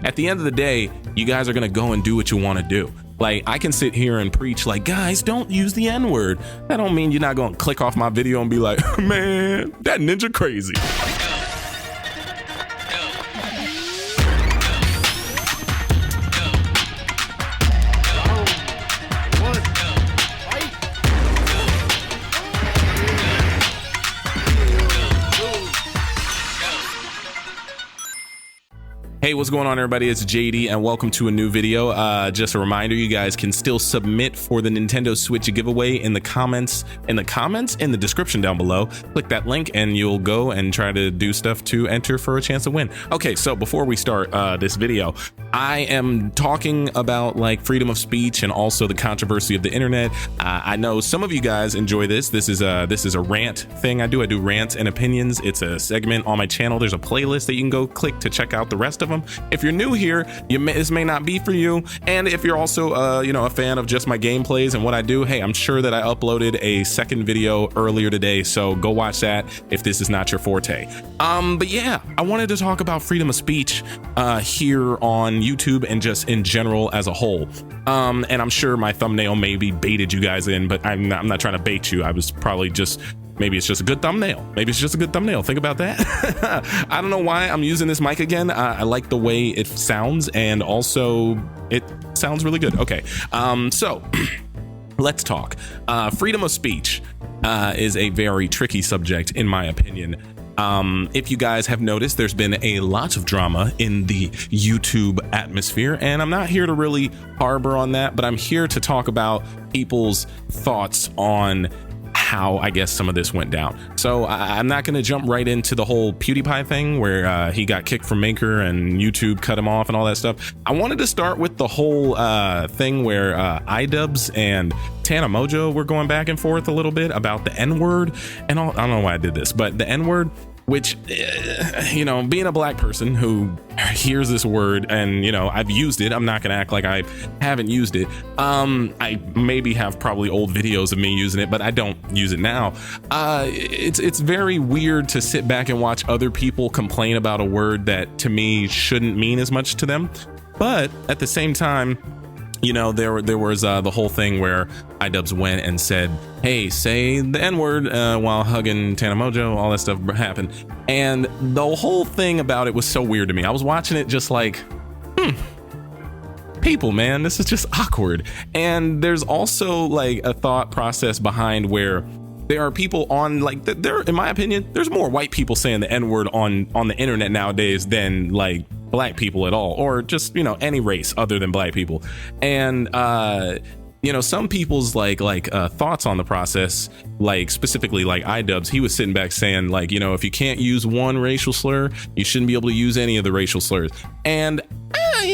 at the end of the day, you guys are gonna go and do what you want to do. Like, I can sit here and preach like, guys, don't use the N-word. That don't mean you're not gonna click off my video and be like, man, that ninja crazy. Hey, what's going on, everybody? It's JD and welcome to a new video. Just a reminder, you guys can still submit for the Nintendo Switch giveaway in the comments in the description down below. Click that link and you'll go and try to do stuff to enter for a chance to win. Okay, so before we start this video, I am talking about like freedom of speech and also the controversy of the internet. I know some of you guys enjoy this. This is a rant thing I do. I do rants and opinions. It's a segment on my channel. There's a playlist that you can go click to check out the rest of them. If you're new here, this may not be for you. And if you're also a fan of just my gameplays and what I do, hey, I'm sure that I uploaded a second video earlier today, so go watch that if this is not your forte. But yeah, I wanted to talk about freedom of speech here on YouTube and just in general as a whole. And I'm sure my thumbnail maybe baited you guys in, but I'm not trying to bait you. I was probably just, maybe it's just a good thumbnail. Maybe it's just a good thumbnail. Think about that. I don't know why I'm using this mic again. I like the way it sounds, and also it sounds really good. Okay, so let's talk. Freedom of speech is a very tricky subject, in my opinion. If you guys have noticed, there's been a lot of drama in the YouTube atmosphere, and I'm not here to really harbor on that, but I'm here to talk about people's thoughts on how I guess some of this went down. So I'm not going to jump right into the whole PewDiePie thing where he got kicked from Maker and YouTube cut him off and all that stuff. I wanted to start with the whole thing where iDubbbz and Tana Mojo were going back and forth a little bit about the N-word and all. I don't know why I did this, but the N-word, which, being a black person who hears this word and, I've used it, I'm not going to act like I haven't used it. I maybe have probably old videos of me using it, but I don't use it now. It's very weird to sit back and watch other people complain about a word that to me shouldn't mean as much to them. But at the same time, there was the whole thing where iDubbbz went and said, hey, say the N-word while hugging Tana Mojo, all that stuff happened. And the whole thing about it was so weird to me. I was watching it just like, people, man, this is just awkward. And there's also like a thought process behind where there are people on like there, in my opinion, there's more white people saying the N-word on the internet nowadays than like black people at all, or just any race other than black people. And some people's like thoughts on the process, like specifically like iDubbbz, he was sitting back saying like, if you can't use one racial slur, you shouldn't be able to use any of the racial slurs. And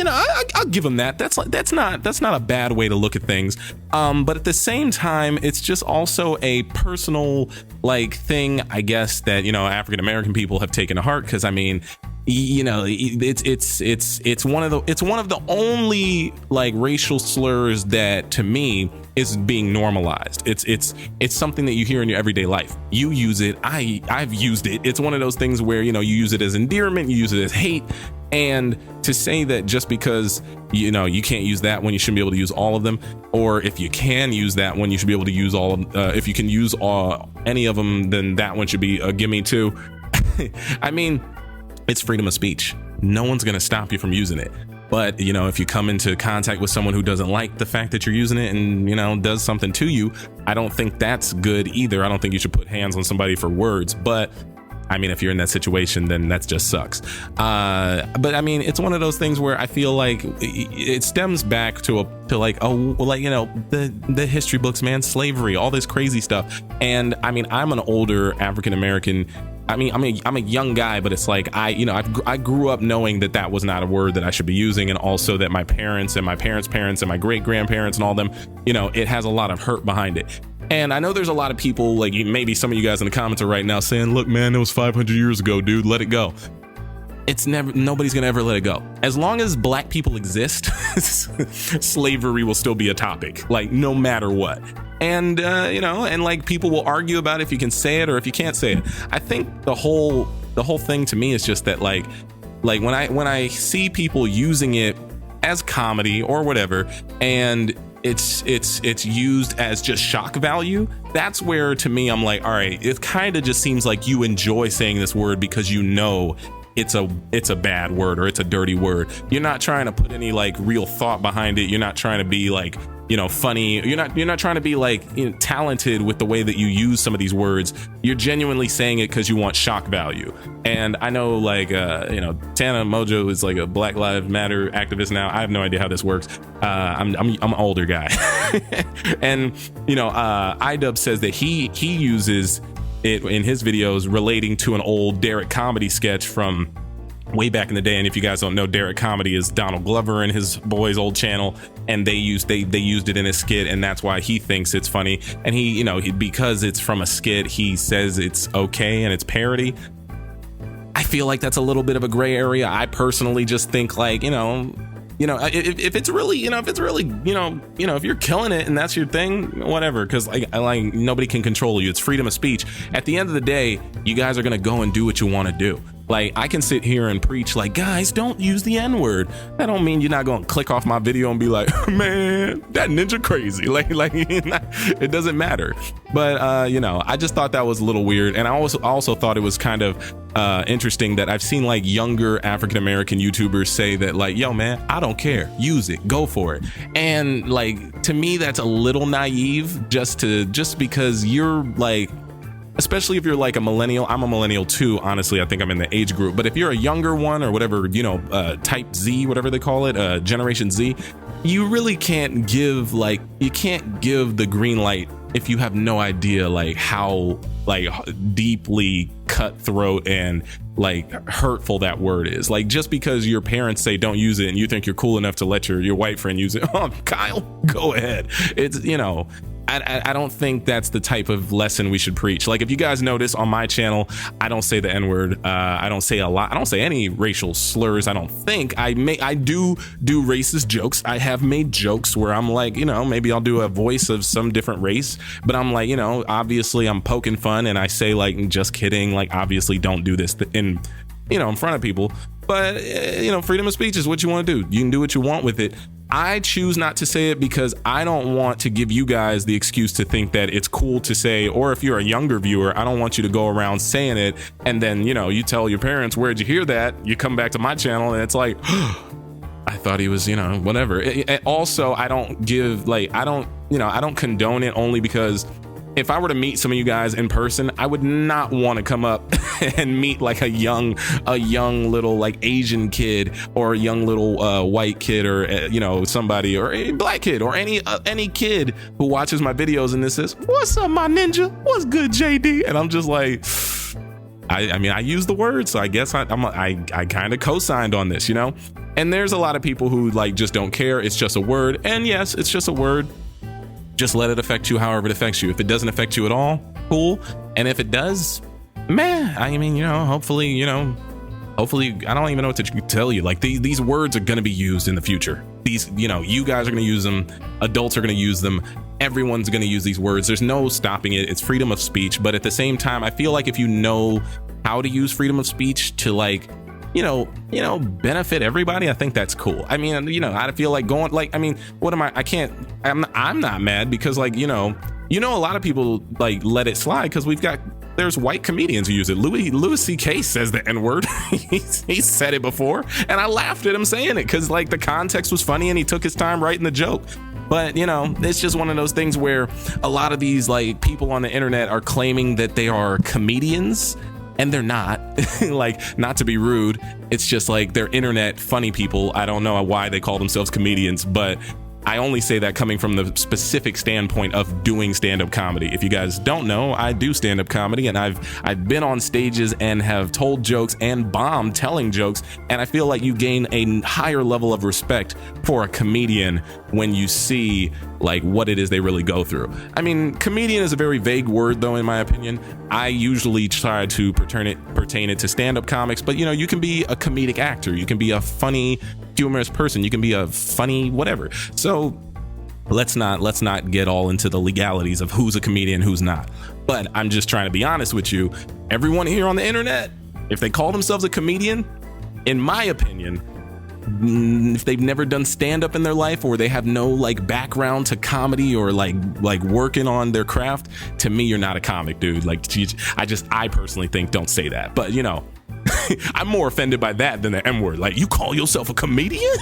I'll give him that. That's not a bad way to look at things. But at the same time, it's just also a personal like thing, I guess, that African American people have taken to heart, because I mean, it's one of the only like racial slurs that to me is being normalized. It's something that you hear in your everyday life. You use it. I've used it. It's one of those things where you use it as endearment, you use it as hate. And to say that just because you can't use that when you shouldn't be able to use all of them, or if you can use that one, you should be able to use all of if you can use any of them, then that one should be a gimme too. I mean, it's freedom of speech. No one's going to stop you from using it. But, if you come into contact with someone who doesn't like the fact that you're using it and, does something to you, I don't think that's good either. I don't think you should put hands on somebody for words. But I mean, if you're in that situation, then that just sucks. But I mean, it's one of those things where I feel like it stems back to the history books, man, slavery, all this crazy stuff. And I mean, I'm an older African American. I mean, I'm a young guy, but it's like I grew up knowing that was not a word that I should be using, and also that my parents and my parents' parents and my great grandparents and all them, it has a lot of hurt behind it. And I know there's a lot of people, like maybe some of you guys in the comments are right now saying, look, man, it was 500 years ago, dude, let it go. Nobody's gonna ever let it go. As long as black people exist, slavery will still be a topic, like no matter what. And and like people will argue about if you can say it or if you can't say it. I think the whole thing to me is just that like Like when I see people using it as comedy or whatever, and it's used as just shock value, that's where to me I'm like, all right, it kind of just seems like you enjoy saying this word because you know it's a bad word or it's a dirty word. You're not trying to put any like real thought behind it. You're not trying to be like, you know, funny. You're not trying to be like, you know, talented with the way that you use some of these words. You're genuinely saying it because you want shock value. And I know, like, you know, Tana Mojo is like a Black Lives Matter activist now. I have no idea how this works. I'm an older guy, and you know, iDub says that he uses it in his videos relating to an old Derek comedy sketch from way back in the day. And if you guys don't know, Derek Comedy is Donald Glover and his boys' old channel, and they used it in a skit, and that's why he thinks it's funny. And he, you know, because it's from a skit, he says it's okay and it's parody. I feel like that's a little bit of a gray area. I personally just think, like, you know, if it's really, you know, if you're killing it and that's your thing, whatever, because like nobody can control you. It's freedom of speech. At the end of the day, you guys are gonna go and do what you want to do. Like, I can sit here and preach like, guys, don't use the N-word. That don't mean you're not gonna click off my video and be like, man, that ninja crazy. Like it doesn't matter. But you know, I just thought that was a little weird. And I also thought it was kind of interesting that I've seen like younger African-American YouTubers say that, like, yo man, I don't care, use it, go for it. And like, to me, that's a little naive, just because you're like, especially if you're like a millennial. I'm a millennial too, honestly. I think I'm in the age group. But if you're a younger one or whatever, you know, type Z, whatever they call it, Generation Z, you really can't give the green light if you have no idea like how like deeply cutthroat and like hurtful that word is. Like, just because your parents say don't use it and you think you're cool enough to let your white friend use it, oh, Kyle, go ahead. It's, you know, I don't think that's the type of lesson we should preach. Like, if you guys notice on my channel, I don't say the N-word. I don't say a lot. I don't say any racial slurs. I don't think. I do racist jokes. I have made jokes where I'm like, you know, maybe I'll do a voice of some different race, but I'm like, you know, obviously I'm poking fun and I say like, just kidding. Like, obviously don't do this in front of people. But you know, freedom of speech is what you want to do. You can do what you want with it. I choose not to say it because I don't want to give you guys the excuse to think that it's cool to say, or if you're a younger viewer, I don't want you to go around saying it and then, you know, you tell your parents, where'd you hear that? You come back to my channel and it's like, I thought he was, you know, whatever. Also, I don't give, like, I don't condone it, only because if I were to meet some of you guys in person, I would not want to come up and meet like a young little like Asian kid or a young little white kid, or you know, somebody, or a black kid, or any kid who watches my videos and this says, "What's up, my ninja? What's good, JD?" And I'm just like, I mean, I use the word, so I guess I kind of co-signed on this, you know. And there's a lot of people who like just don't care. It's just a word, and yes, it's just a word. Just let it affect you however it affects you. If it doesn't affect you at all, cool. And if it does, man, I mean, you know, hopefully, I don't even know what to tell you. Like, these words are going to be used in the future. These, you know, you guys are going to use them. Adults are going to use them. Everyone's going to use these words. There's no stopping it. It's freedom of speech. But at the same time, I feel like if you know how to use freedom of speech to, like, you know, benefit everybody, I think that's cool. I mean, you know, I feel like going, like, I mean, what am I'm not mad because, like, you know, a lot of people like let it slide because there's white comedians who use it. Louis C.K. says the N-word. He said it before, and I laughed at him saying it because, like, the context was funny and he took his time writing the joke. But, you know, it's just one of those things where a lot of these like people on the internet are claiming that they are comedians, and they're not. Like, not to be rude, it's just like they're internet funny people. I don't know why they call themselves comedians, but I only say that coming from the specific standpoint of doing stand-up comedy. If you guys don't know, I do stand-up comedy, and I've been on stages and have told jokes and bombed telling jokes, and I feel like you gain a higher level of respect for a comedian when you see like what it is they really go through. I mean, comedian is a very vague word though, in my opinion. I usually try to pertain it to stand-up comics, but you know, you can be a comedic actor, you can be a funny, humorous person, you can be a funny whatever. So let's not get all into the legalities of who's a comedian, who's not. But I'm just trying to be honest with you. Everyone here on the internet, if they call themselves a comedian, in my opinion, if they've never done stand-up in their life, or they have no like background to comedy or like working on their craft, to me, you're not a comic, dude. Like, I personally think, don't say that. But you know, I'm more offended by that than the M word. Like, you call yourself a comedian?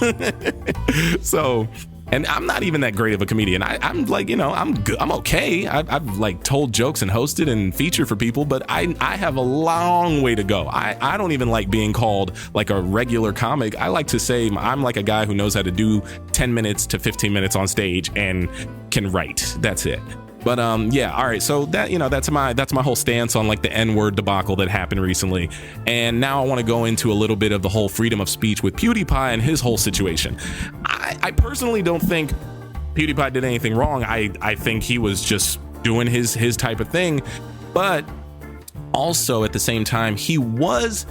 So, and I'm not even that great of a comedian. I'm like, you know, I'm good. I'm okay. I've like told jokes and hosted and featured for people, but I have a long way to go. I don't even like being called like a regular comic. I like to say I'm like a guy who knows how to do 10 minutes to 15 minutes on stage and can write. That's it. But yeah, all right. So that, you know, that's my whole stance on like the N-word debacle that happened recently. And now I want to go into a little bit of the whole freedom of speech with PewDiePie and his whole situation. I personally don't think PewDiePie did anything wrong. I think he was just doing his type of thing. But also at the same time, he was,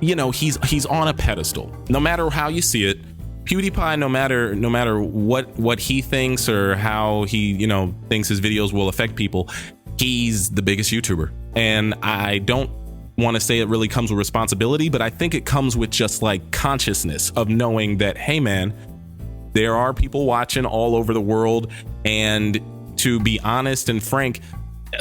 you know, he's on a pedestal. No matter how you see it, PewDiePie, no matter what he thinks or how he, you know, thinks his videos will affect people, he's the biggest YouTuber. And I don't want to say it really comes with responsibility, but I think it comes with just like consciousness of knowing that, hey man, there are people watching all over the world. And to be honest and frank,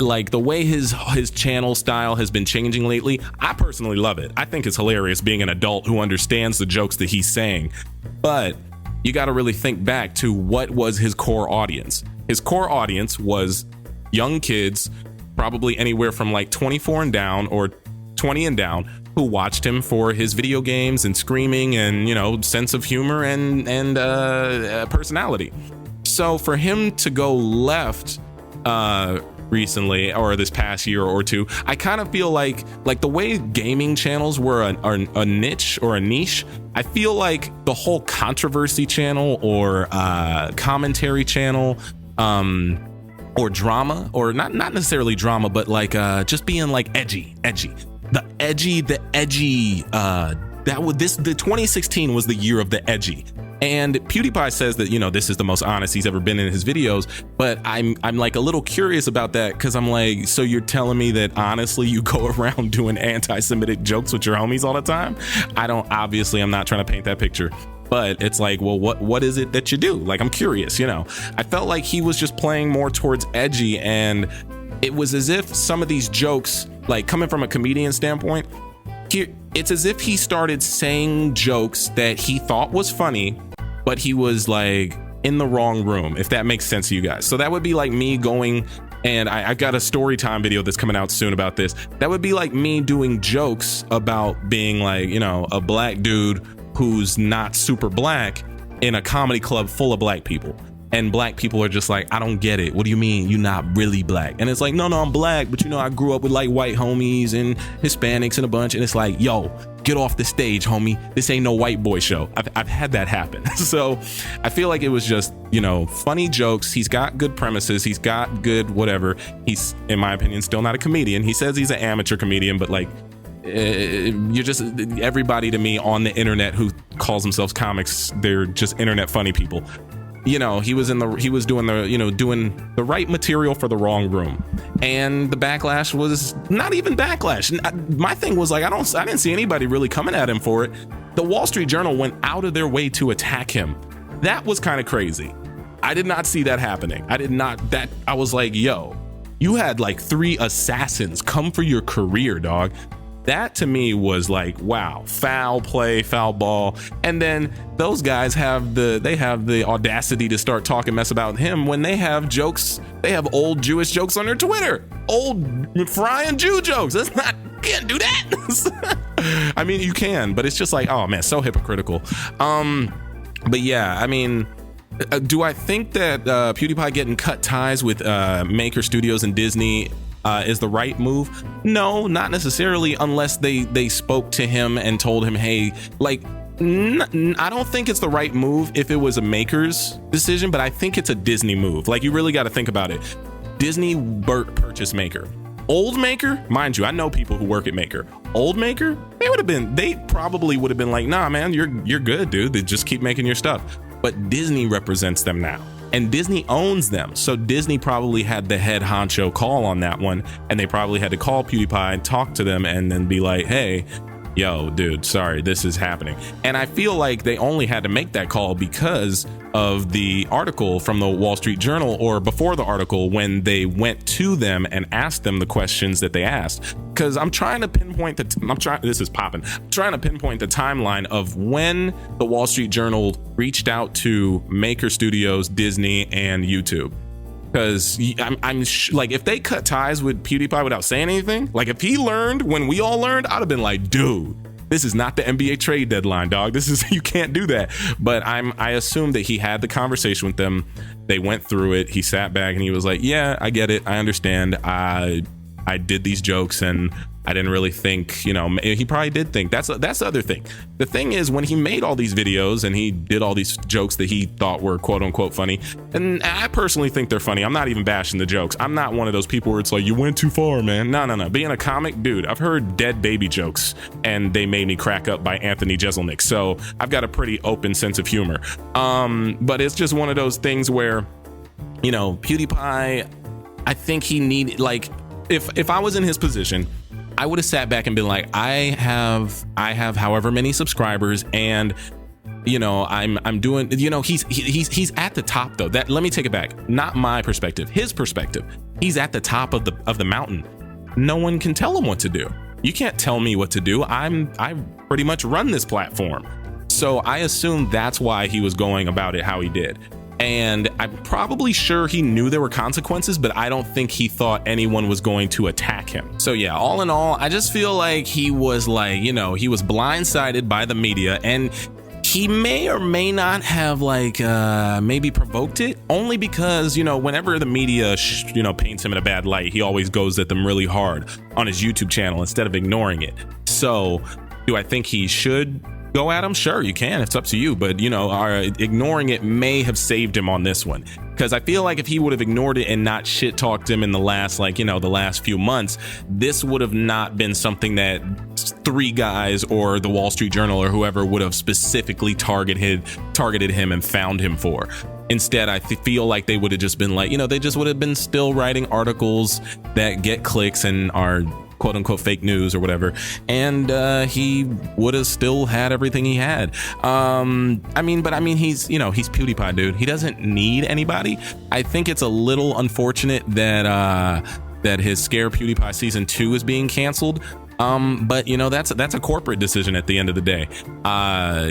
like the way his channel style has been changing lately, I personally love it. I think it's hilarious being an adult who understands the jokes that he's saying. But you got to really think back to what was his core audience. His core audience was young kids, probably anywhere from like 24 and down or 20 and down, who watched him for his video games and screaming and, you know, sense of humor and personality. So for him to go left recently, or this past year or two, I kind of feel like the way gaming channels were a niche or a niche, I feel like the whole controversy channel or commentary channel or drama, or not necessarily drama, but like just being like edgy, the edgy the 2016 was the year of the edgy. And PewDiePie says that, you know, this is the most honest he's ever been in his videos, but I'm like a little curious about that, because I'm like, so you're telling me that honestly you go around doing anti-Semitic jokes with your homies all the time? I'm not trying to paint that picture, but it's like, well, what is it that you do? Like, I'm curious, you know. I felt like he was just playing more towards edgy, and it was as if some of these jokes, like coming from a comedian standpoint, it's as if he started saying jokes that he thought was funny, but he was like in the wrong room, if that makes sense to you guys. So that would be like me going, and I've got a story time video that's coming out soon about this. That would be like me doing jokes about being like, you know, a black dude who's not super black in a comedy club full of black people. And black people are just like, I don't get it. What do you mean you're not really black? And it's like, no, I'm black, but you know, I grew up with like white homies and Hispanics and a bunch. And it's like, yo, get off the stage, homie. This ain't no white boy show. I've had that happen. So I feel like it was just, you know, funny jokes. He's got good premises. He's got good whatever. He's, in my opinion, still not a comedian. He says he's an amateur comedian, but like, you're just, everybody to me on the internet who calls themselves comics, they're just internet funny people. You know, he was doing the right material for the wrong room, and the backlash was not even backlash. My thing was like, I didn't see anybody really coming at him for it. The Wall Street Journal went out of their way to attack him. That was kind of crazy. I did not see that happening. I was like, yo, you had like 3 assassins come for your career, dog. That to me was like, wow, foul play, foul ball. And then those guys have the audacity to start talking mess about him when they have jokes. They have old Jewish jokes on their Twitter, old frying Jew jokes. You can't do that. I mean, you can, but it's just like, oh man, so hypocritical. But yeah, I mean, do I think that PewDiePie getting cut ties with Maker Studios and Disney is the right move? No, not necessarily, unless they spoke to him and told him, hey, like, I don't think it's the right move if it was a Maker's decision, but I think it's a Disney move. Like, you really got to think about it. Disney purchased Maker. Old Maker, mind you, I know people who work at Maker. Old Maker, they probably would have been like, nah, man, you're good, dude. They just keep making your stuff. But Disney represents them now. And Disney owns them. So Disney probably had the head honcho call on that one. And they probably had to call PewDiePie and talk to them and then be like, hey, yo, dude, sorry, this is happening. And I feel like they only had to make that call because of the article from the Wall Street Journal, or before the article, when they went to them and asked them the questions that they asked. Because I'm trying to pinpoint this is popping. I'm trying to pinpoint the timeline of when the Wall Street Journal reached out to Maker Studios, Disney, and YouTube. Because I'm like, if they cut ties with PewDiePie without saying anything, like if he learned when we all learned, I'd have been like, dude, this is not the NBA trade deadline, dog. This is, you can't do that. But I assume that he had the conversation with them. They went through it. He sat back and he was like, yeah, I get it. I understand. I did these jokes and I didn't really think, you know, he probably did think. That's the other thing. The thing is, when he made all these videos and he did all these jokes that he thought were quote unquote funny, and I personally think they're funny. I'm not even bashing the jokes. I'm not one of those people where it's like, you went too far, man. No. Being a comic, dude, I've heard dead baby jokes and they made me crack up by Anthony Jeselnik. So I've got a pretty open sense of humor. But it's just one of those things where, you know, PewDiePie, I think he needed, like, if I was in his position, I would have sat back and been like, I have however many subscribers, and you know, I'm doing, you know, he's at the top though. That, let me take it back. Not my perspective, his perspective. He's at the top of the mountain. No one can tell him what to do. You can't tell me what to do. I pretty much run this platform. So I assume that's why he was going about it how he did. And I'm probably sure he knew there were consequences, but I don't think he thought anyone was going to attack him. So yeah, all in all, I just feel like he was like, you know, he was blindsided by the media, and he may or may not have like maybe provoked it, only because, you know, whenever the media you know, paints him in a bad light, he always goes at them really hard on his YouTube channel instead of ignoring it. So do I think he should go at him? Sure, you can. It's up to you. But, you know, ignoring it may have saved him on this one, because I feel like if he would have ignored it and not shit talked him in the last, like, you know, the last few months, this would have not been something that 3 guys or the Wall Street Journal or whoever would have specifically targeted him and found him for. Instead, I feel like they would have just been like, you know, they just would have been still writing articles that get clicks and are quote unquote fake news or whatever, and he would have still had everything he had. I mean, he's, you know, he's PewDiePie, dude. He doesn't need anybody. I think it's a little unfortunate that that his Scare PewDiePie season 2 is being canceled. But you know, that's a corporate decision at the end of the day.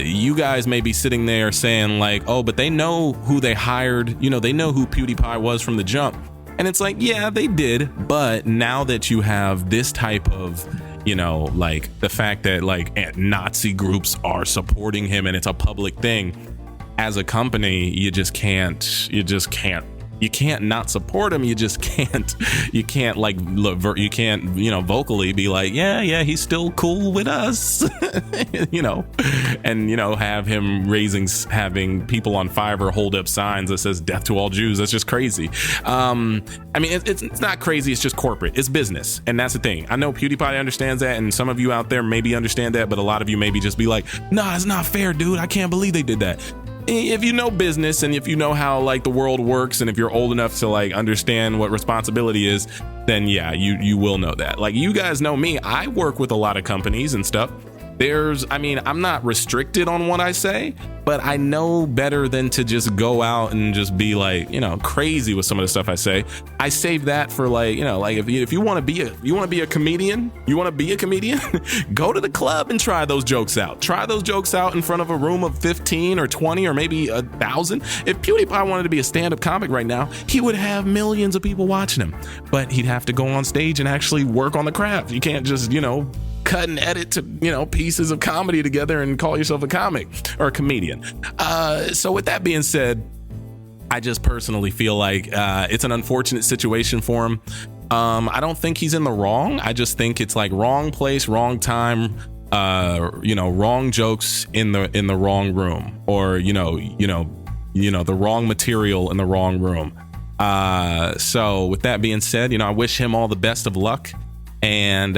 You guys may be sitting there saying like, oh, but they know who they hired, you know, they know who PewDiePie was from the jump. And it's like, yeah, they did. But now that you have this type of, you know, like the fact that like Nazi groups are supporting him and it's a public thing, as a company, you can't not support him. You can't like, you can't, you know, vocally be like, yeah, he's still cool with us, you know, and, you know, have him having people on Fiverr hold up signs that says death to all Jews. That's just crazy. I mean, it's not crazy. It's just corporate. It's business. And that's the thing. I know PewDiePie understands that. And some of you out there maybe understand that, but a lot of you maybe just be like, nah, it's not fair, dude. I can't believe they did that. If you know business and if you know how like the world works, and if you're old enough to like understand what responsibility is, then yeah, you will know that. Like, you guys know me, I work with a lot of companies and stuff. I mean, I'm not restricted on what I say, but I know better than to just go out and just be like, you know, crazy with some of the stuff I say. I save that for like, you know, like if you want to be a comedian, go to the club and try those jokes out. Try those jokes out in front of a room of 15 or 20 or maybe 1,000. If PewDiePie wanted to be a stand-up comic right now, he would have millions of people watching him, but he'd have to go on stage and actually work on the craft. You can't just, you know, cut and edit to, you know, pieces of comedy together and call yourself a comic or a comedian. So with that being said, I just personally feel like it's an unfortunate situation for him. I don't think he's in the wrong. I just think it's like wrong place, wrong time, you know, wrong jokes in the wrong room, or you know, the wrong material in the wrong room. So with that being said, you know, I wish him all the best of luck. And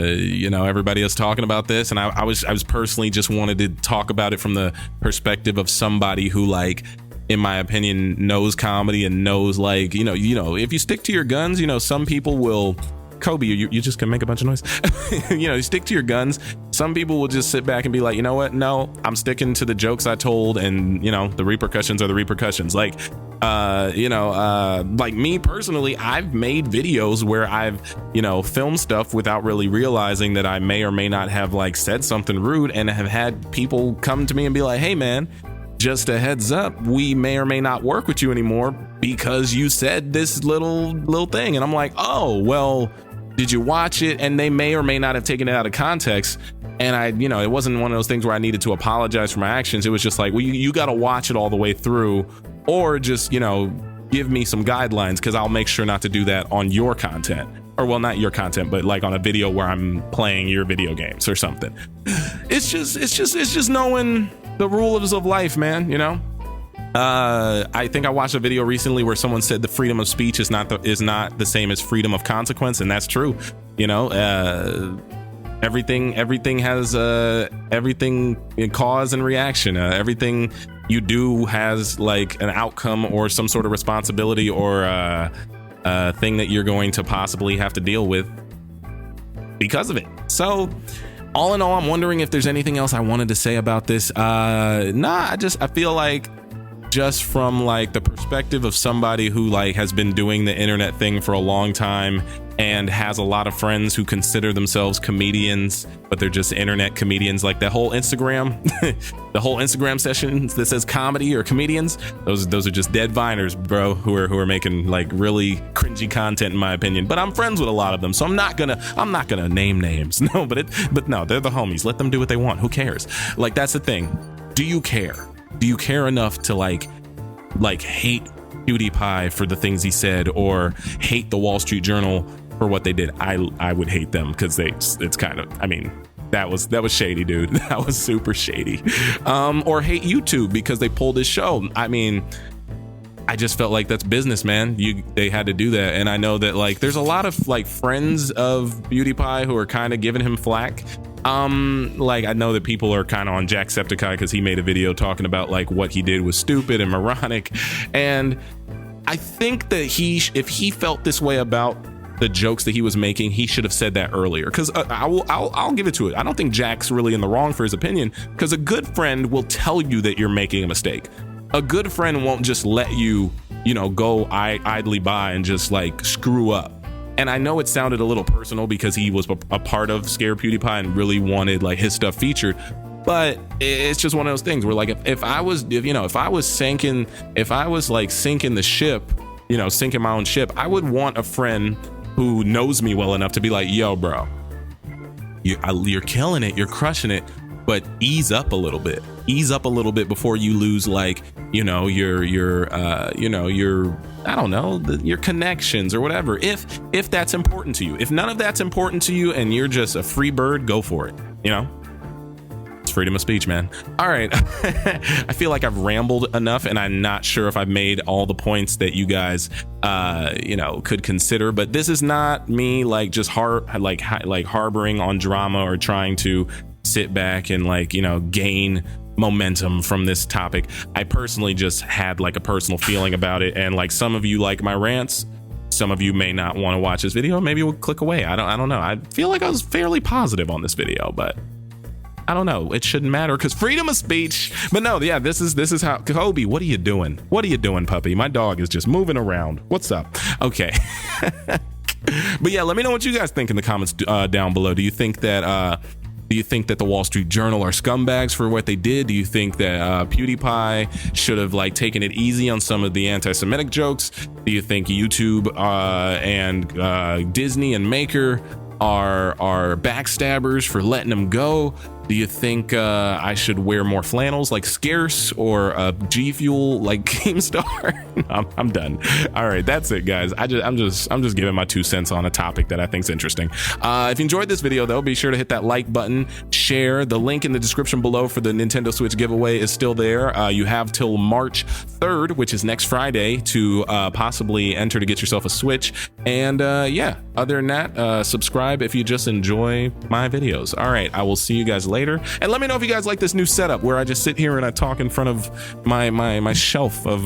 you know, everybody is talking about this, and I was personally just wanted to talk about it from the perspective of somebody who, like, in my opinion, knows comedy and knows, like, you know, if you stick to your guns, you know, some people will. Kobe, you just can make a bunch of noise. You know, you stick to your guns. some people will just sit back and be like, you know what? No, I'm sticking to the jokes I told, and you know, the repercussions are the repercussions. Like, like me personally, I've made videos where I've, you know, filmed stuff without really realizing that I may or may not have like said something rude, and have had people come to me and be like, hey man, just a heads up, we may or may not work with you anymore because you said this little thing. And I'm like, oh, well, did you watch it? And they may or may not have taken it out of context. And I, you know, it wasn't one of those things where I needed to apologize for my actions. It was just like, well, you got to watch it all the way through, or just, you know, give me some guidelines, because I'll make sure not to do that on your content. Or, well, not your content, but like on a video where I'm playing your video games or something. It's just knowing the rules of life, man, you know? I think I watched a video recently where someone said the freedom of speech is not the same as freedom of consequence, and that's true. You know, everything has everything in cause and reaction. Everything you do has like an outcome or some sort of responsibility, or thing that you're going to possibly have to deal with because of it. So all in all, I'm wondering if there's anything else I wanted to say about this. I feel like, just from like the perspective of somebody who like has been doing the internet thing for a long time and has a lot of friends who consider themselves comedians, but they're just internet comedians, like the whole Instagram the whole Instagram session that says comedy or comedians, those are just dead Viners, bro, who are making like really cringy content, in my opinion. But I'm friends with a lot of them, so I'm not gonna name names. No, but no, they're the homies. Let them do what they want. Who cares? Like, that's the thing. Do you care? Do you care enough to like hate PewDiePie for the things he said, or hate the Wall Street Journal for what they did? I would hate them because it's kind of, I mean, that was shady, dude. That was super shady. Or hate YouTube because they pulled his show. I mean, I just felt like that's business, man. They had to do that. And I know that like there's a lot of like friends of PewDiePie who are kind of giving him flack. Like, I know that people are kind of on Jacksepticeye because he made a video talking about like what he did was stupid and moronic. And I think that if he felt this way about the jokes that he was making, he should have said that earlier. Because I'll give it to it. I don't think Jack's really in the wrong for his opinion, because a good friend will tell you that you're making a mistake. A good friend won't just let you, you know, go idly by and just like screw up. And I know it sounded a little personal because he was a part of Scare PewDiePie and really wanted like his stuff featured. But it's just one of those things where like if I was sinking the ship, you know, sinking my own ship, I would want a friend who knows me well enough to be like, yo, bro, you're killing it, you're crushing it, but ease up a little bit before you lose, like, you know, your I don't know, your connections or whatever. If that's important to you. If none of that's important to you and you're just a free bird, go for it. You know, it's freedom of speech, man. All right. I feel like I've rambled enough, and I'm not sure if I've made all the points that you guys, you know, could consider. But this is not me like just harboring on drama or trying to sit back and like, you know, gain momentum from this topic. I personally just had like a personal feeling about it, and like some of you like my rants, some of you may not want to watch this video. Maybe we'll click away. I don't know. I feel like I was fairly positive on this video, but I don't know. It shouldn't matter because freedom of speech. But no, yeah, this is how. Kobe, what are you doing? What are you doing, puppy? My dog is just moving around. What's up? Okay. But yeah, let me know what you guys think in the comments down below. Do you think that the Wall Street Journal are scumbags for what they did? Do you think that PewDiePie should have like taken it easy on some of the anti-Semitic jokes? Do you think YouTube and Disney and Maker are backstabbers for letting them go? Do you think I should wear more flannels like Scarce or G Fuel like Keemstar? I'm done. All right, that's it, guys. I'm just giving my 2 cents on a topic that I think is interesting. If you enjoyed this video, though, be sure to hit that like button, share. The link in the description below for the Nintendo Switch giveaway is still there. You have till March 3rd, which is next Friday, to possibly enter to get yourself a Switch. And yeah, other than that, subscribe if you just enjoy my videos. All right, I will see you guys later. later. And let me know if you guys like this new setup where I just sit here and I talk in front of my shelf of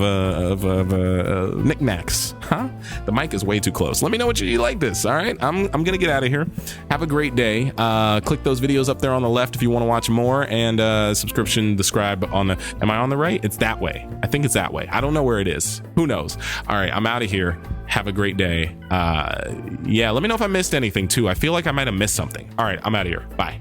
knickknacks. Huh? The mic is way too close. Let me know what you like this. All right, I'm gonna get out of here. Have a great day. Click those videos up there on the left if you want to watch more, and subscription, describe on the, am I on the right? It's that way. I think it's that way. I don't know where it is. Who knows? All right, I'm out of here. Have a great day. Yeah, let me know if I missed anything too. I feel like I might have missed something. All right, I'm out of here. Bye.